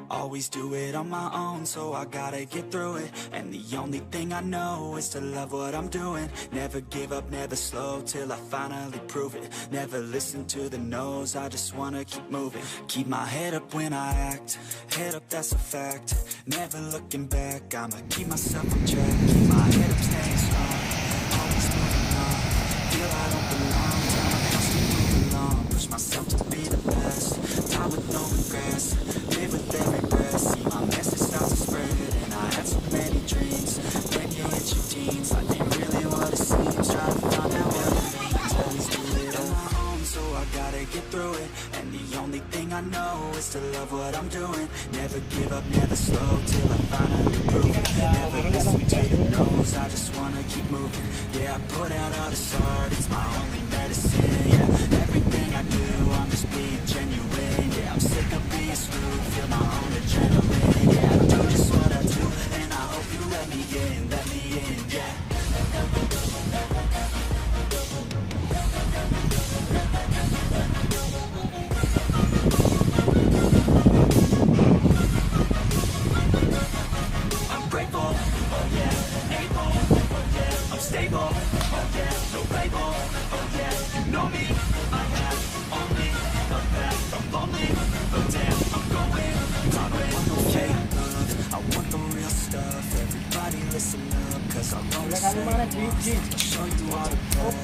Always do it on my own, so I gotta get through it. And the only thing I know is to love what I'm doing. Never give up, never slow, till I finally prove it. Never listen to the no's, I just wanna keep moving. Keep my head up when I act, head up, that's a fact. Never looking back, I'ma keep myself on track. Keep my head up, staying strong, always moving on. Feel I don't belong, tell my past to move along. Push myself to be the best, time with no regrets. Live with every breath, see my message start to spread. And I had so many dreams, when you hit your teens, life ain't really what it seems. Try to find out what it means, always do it on my own, so I gotta get through it. And the only thing I know is to love what I'm doing. Never give up, never slow, till I finally prove it. Never listen to the no's, I just wanna keep moving. Yeah, I put out all this art, it's my only medicine. Yeah, everything I do, I'm just being genuine. Yeah, I'm sick of being screwed, feel my own adrenaline. Yeah, I do just what I do, and I hope you let me in, yeah. I'm grateful, oh yeah, able, oh yeah, I'm stable, oh yeah, no label, oh yeah, you know me, I have only the best, I'm lonely, but damn, I'm going, I want no fake love, I want the real stuff, everybody listen up, cause I'll always say I'll show you all the path,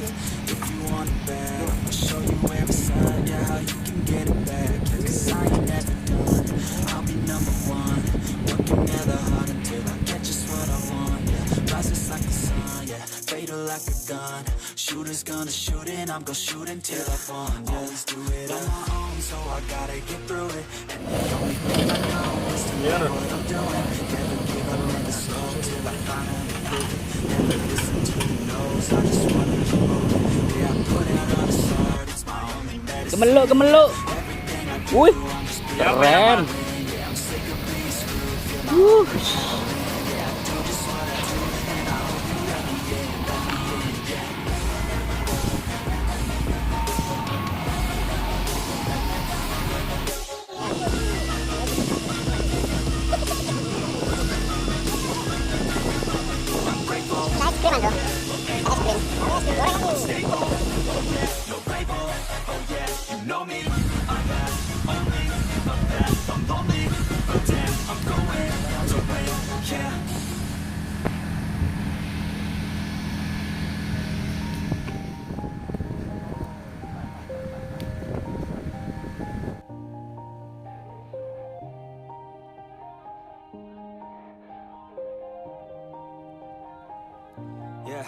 if you want it bad, I'll show you every side, yeah, how you can get it back, yeah, cause I ain't never done, I'll be number one, working hella hard until I get just what I want, yeah, rises like the sun, yeah, fatal like a gun, shooters gonna shoot and I'm gonna shoot until I fall, yeah. Always do it on my own, so I gotta get through it, and the only thing I know is to know what I'm doing, never give up, never slow, till I finally prove it, never listen to the no's, I just wanna keep moving, yeah, I put out all the art, it's my only medicine, everything I do, I'm just being keren. yeah, I'm sick of being screwed, feel my own adrenaline, yeah, I do just what I do, and I hope you let me in, yeah. I'm grateful, stable, no label, oh yeah, you know me, I have only the best, I'm lonely, but damn, I'm going to win, yeah. Yeah.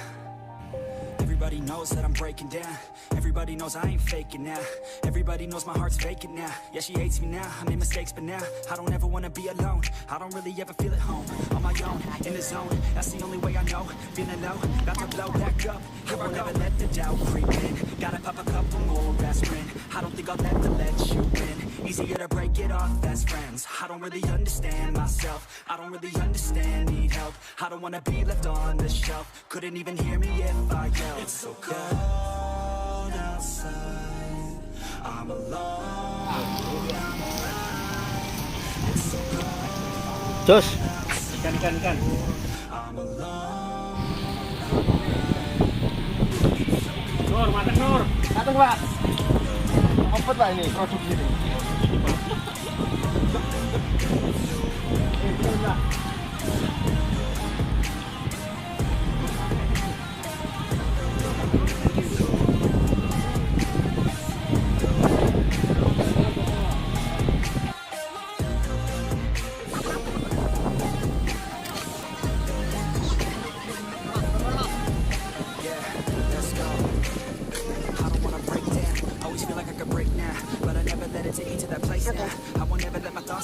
Everybody knows that I'm breaking down. Everybody knows I ain't faking now. Everybody knows my heart's vacant now. Yeah, she hates me now, I made mistakes, but now I don't ever wanna be alone. I don't really ever feel at home. On my own, in the zone, that's the only way I know. Feeling low, about to blow back up. Here I never let the doubt creep in. Gotta pop a couple more aspirin. I don't think I'll ever let you in. Easier to break it off best friends. I don't really understand myself. I don't really understand, need help. I don't wanna be left on the shelf. Couldn't even hear me if I yelled. It's so cold outside, I'm alone, I'm alright. It's so cold Jos, outside, ikan. I'm alone. Nur, mateng Nur. Mateng Pak. Kompet Pak ini produksi ini.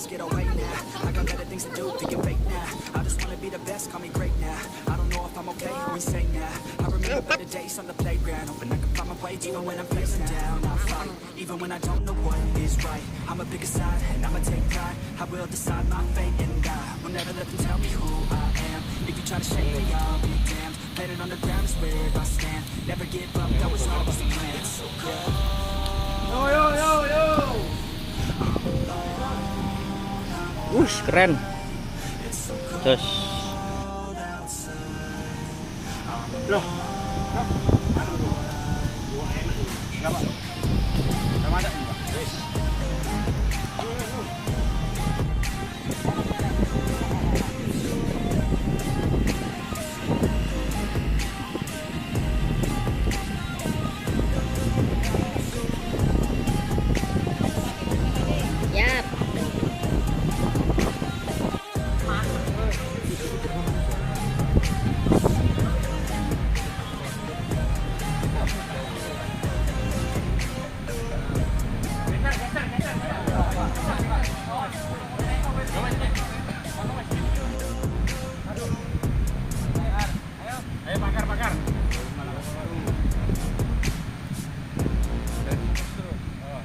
Get away now. I got better things to do, thinking fake now. I just wanna be the best, call me great now. I don't know if I'm okay or insane now. I remember better days on the playground, hoping I can find my way even when I'm facing down. I fight, even when I don't know what is right. I'ma pick a side and I'ma take pride. I will decide my fate and I will never let them tell me who I am. If you try to shake me, I'll be damned. Planet on the ground is where I stand. Never give up, that was always the plan. It's so cold. Yo. I'm alone, I'm Keren. Terus Loh. Yap. Ayo bakar.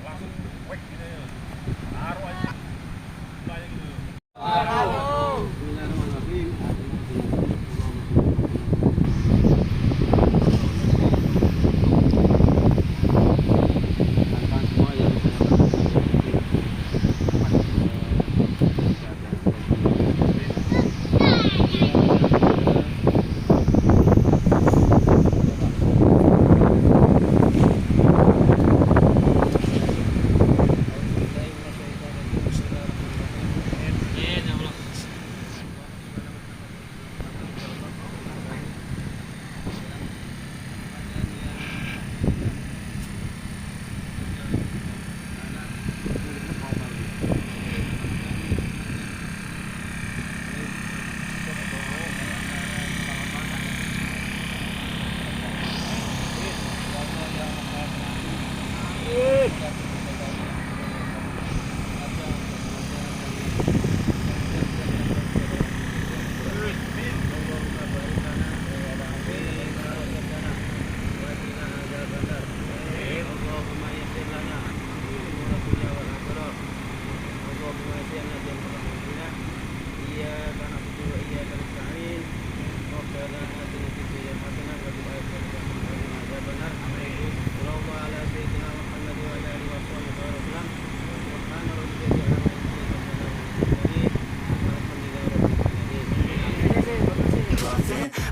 Langsung wek gitu ya. Taruh aja. Banyak gitu.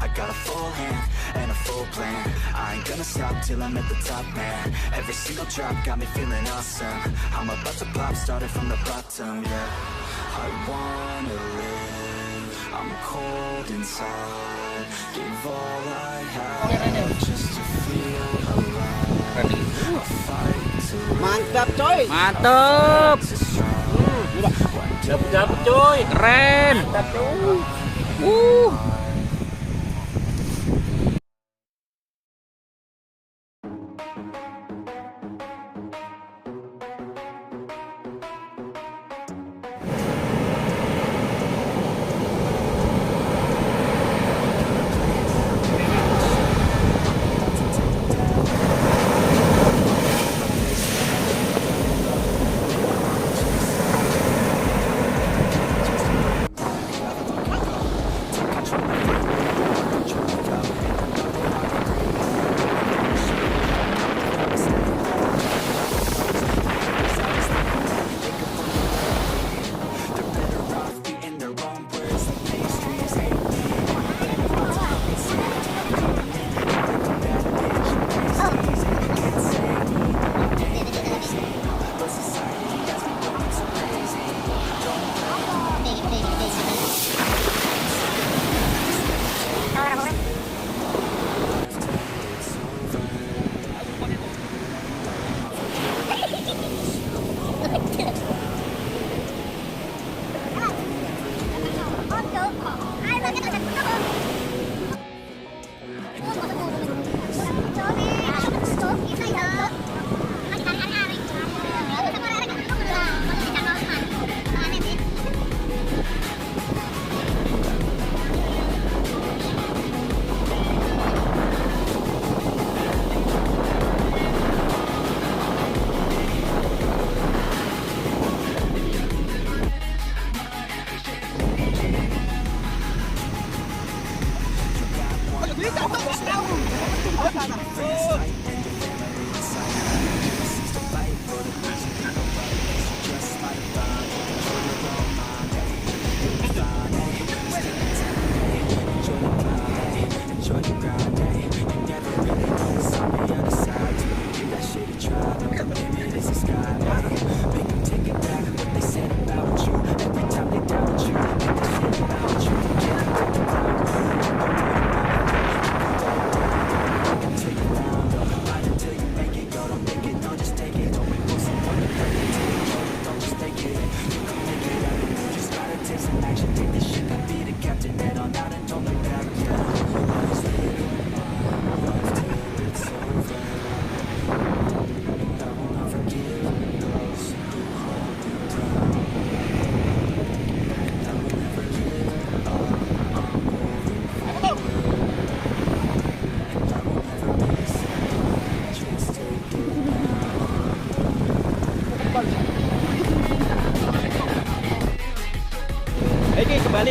I got a full hand and a full plan. I ain't gonna stop till I'm at the top, man. Every single drop got me feeling awesome. I'm about to pop, started from the bottom, yeah. I wanna live, I'm cold inside. Give all I have just to feel alive. I fight to live, mantap coy. Mantap. to strong. Dapat coy. Keren.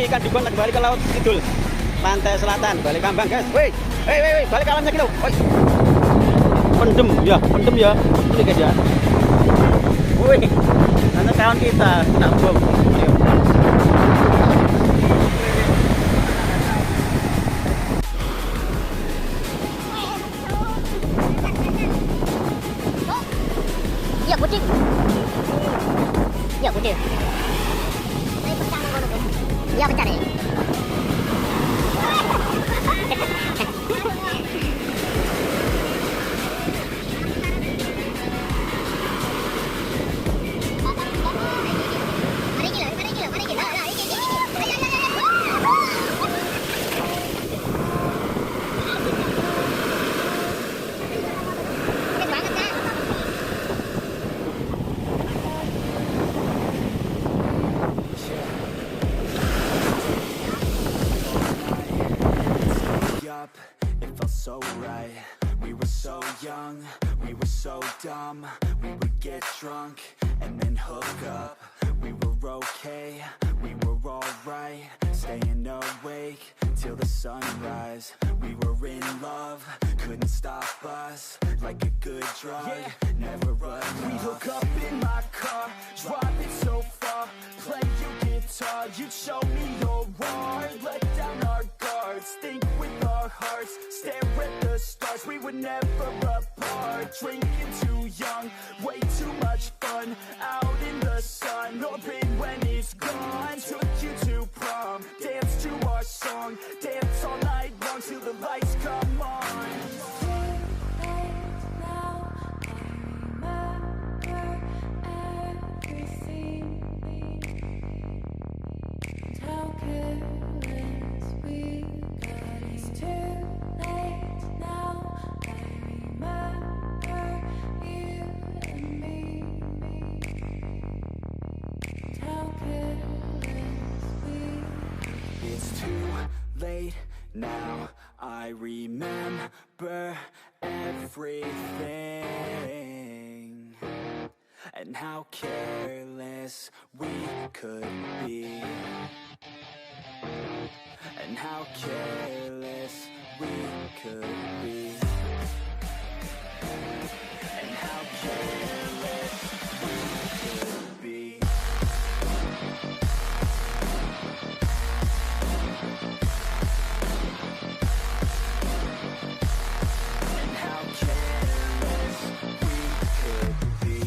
ini ikan dugong kembali ke laut kidul. Pantai selatan, balekambang guys. Woi, balik alamnya gitu. Woi. Pendem ya. Ini guys ya. Woi, nanti kawan kita kena bom. Ayo. Iya kucing. Iya kucing. Iya pecah nih. It felt so right. We were so young, we were so dumb. We would get drunk and then hook up. We were okay, we were alright. Staying awake till the sunrise. We were in love, couldn't stop us. Like a good drug, never enough. We hook up in my car, drive it so far. Play your guitar, you'd show me your art. Let down our guards, think with our hearts. Stare at the stars, we were never apart. Drinking too young, way too much fun. Out in the sun, open when it's gone. Took you to prom, dance to our song. Dance all night long till the lights come on. It's too late now, I remember everything. And how careless we could be. And how careless we could be. And how careless we could be. And how careless we could be. And how careless we could be.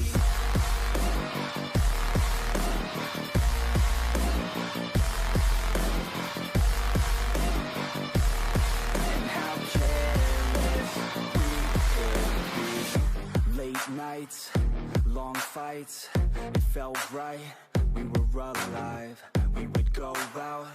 Late nights, long fights, it felt right, we were alive. We would go out